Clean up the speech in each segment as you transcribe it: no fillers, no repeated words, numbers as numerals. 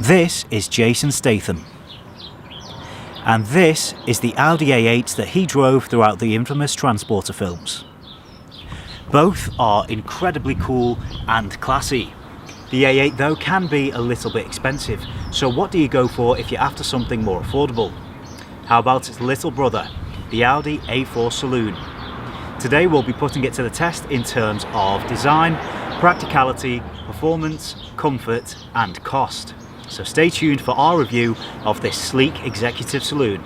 This is Jason Statham, and this is the Audi A8 that he drove throughout the infamous Transporter films. Both are incredibly cool and classy. The A8 though can be a little bit expensive, so what do you go for if you're after something more affordable? How about its little brother, the Audi A4 Saloon? Today we'll be putting it to the test in terms of design, practicality, performance, comfort and cost. So stay tuned for our review of this sleek executive saloon.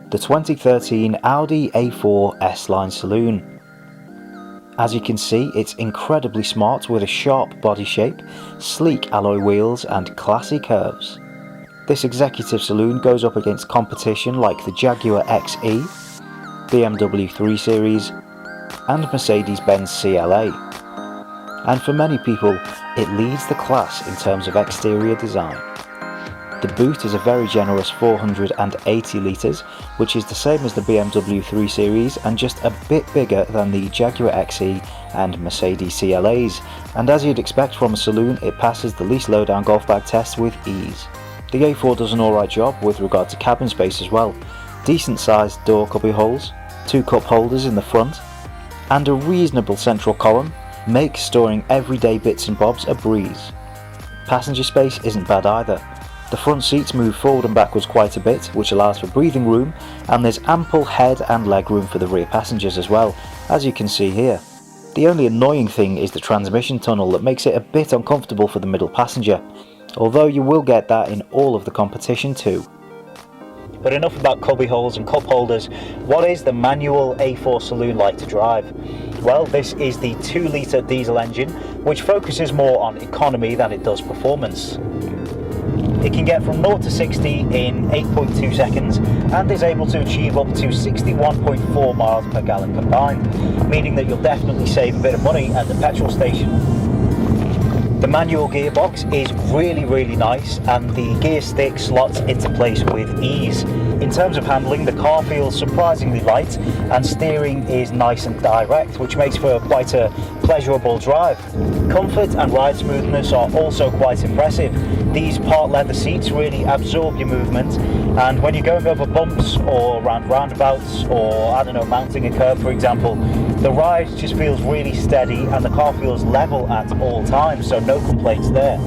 The 2013 Audi A4 S-Line Saloon. As you can see, it's incredibly smart with a sharp body shape, sleek alloy wheels and classy curves. This executive saloon goes up against competition like the Jaguar XE, BMW 3 Series and Mercedes-Benz CLA. And for many people, it leads the class in terms of exterior design. The boot is a very generous 480 litres, which is the same as the BMW 3 Series and just a bit bigger than the Jaguar XE and Mercedes CLAs, and as you'd expect from a saloon, it passes the LeaseLowdown golf bag test with ease. The A4 does an alright job with regard to cabin space as well. Decent sized door cubby holes, 2 cup holders in the front, and a reasonable central column makes storing everyday bits and bobs a breeze. Passenger space isn't bad either. The front seats move forward and backwards quite a bit, which allows for breathing room, and there's ample head and leg room for the rear passengers as well, as you can see here. The only annoying thing is the transmission tunnel that makes it a bit uncomfortable for the middle passenger, although you will get that in all of the competition too. But enough about cubby holes and cup holders. What is the manual A4 Saloon like to drive? Well, this is the 2-litre diesel engine, which focuses more on economy than it does performance. It can get from 0 to 60 in 8.2 seconds and is able to achieve up to 61.4 miles per gallon combined, meaning that you'll definitely save a bit of money at the petrol station. The manual gearbox is really nice and the gear stick slots into place with ease. In terms of handling, the car feels surprisingly light and steering is nice and direct, which makes for quite a pleasurable drive. Comfort and ride smoothness are also quite impressive. These part leather seats really absorb your movement, and when you're going over bumps or around roundabouts or, I don't know, mounting a curb for example, the ride just feels really steady and the car feels level at all times, so no complaints there.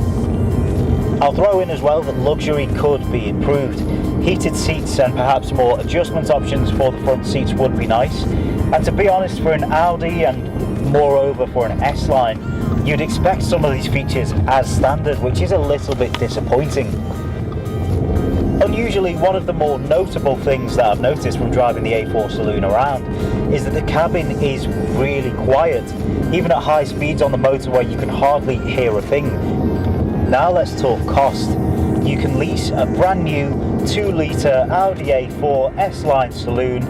I'll throw in as well that luxury could be improved. Heated seats and perhaps more adjustment options for the front seats would be nice, and to be honest, for an Audi and moreover for an S-Line, you'd expect some of these features as standard, which is a little bit disappointing. Unusually, one of the more notable things that I've noticed from driving the A4 Saloon around is that the cabin is really quiet. Even at high speeds on the motorway you can hardly hear a thing. Now let's talk cost. You can lease a brand new 2-litre Audi A4 S-Line Saloon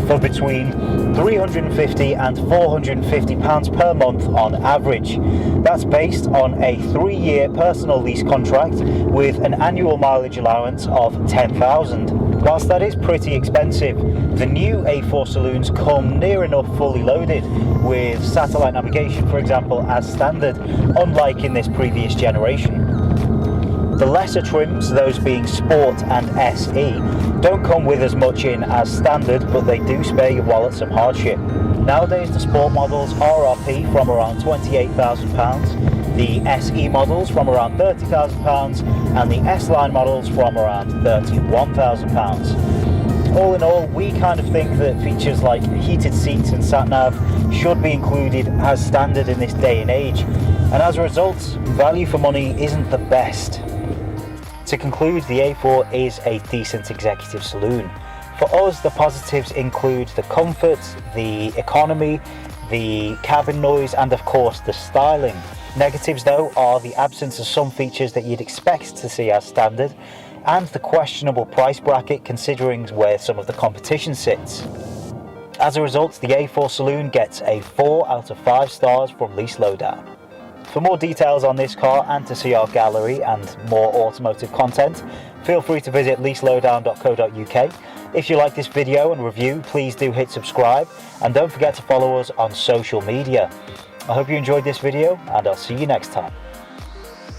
for between £350 and £450 per month on average. That's based on a 3-year personal lease contract with an annual mileage allowance of £10,000. Whilst that is pretty expensive, the new A4 Saloons come near enough fully loaded, with satellite navigation for example as standard, unlike in this previous generation. The lesser trims, those being Sport and SE, don't come with as much in as standard, but they do spare your wallet some hardship. Nowadays the Sport models RRP from around £28,000, the SE models from around £30,000 and the S-Line models from around £31,000. All in all, we kind of think that features like heated seats and sat-nav should be included as standard in this day and age, and as a result, value for money isn't the best. To conclude, the A4 is a decent executive saloon. For us, the positives include the comfort, the economy, the cabin noise, and of course the styling. Negatives though are the absence of some features that you'd expect to see as standard, and the questionable price bracket considering where some of the competition sits. As a result, the A4 Saloon gets a 4 out of 5 stars from LeaseLowdown. For more details on this car and to see our gallery and more automotive content, feel free to visit leaselowdown.co.uk. If you like this video and review, please do hit subscribe and don't forget to follow us on social media. I hope you enjoyed this video and I'll see you next time.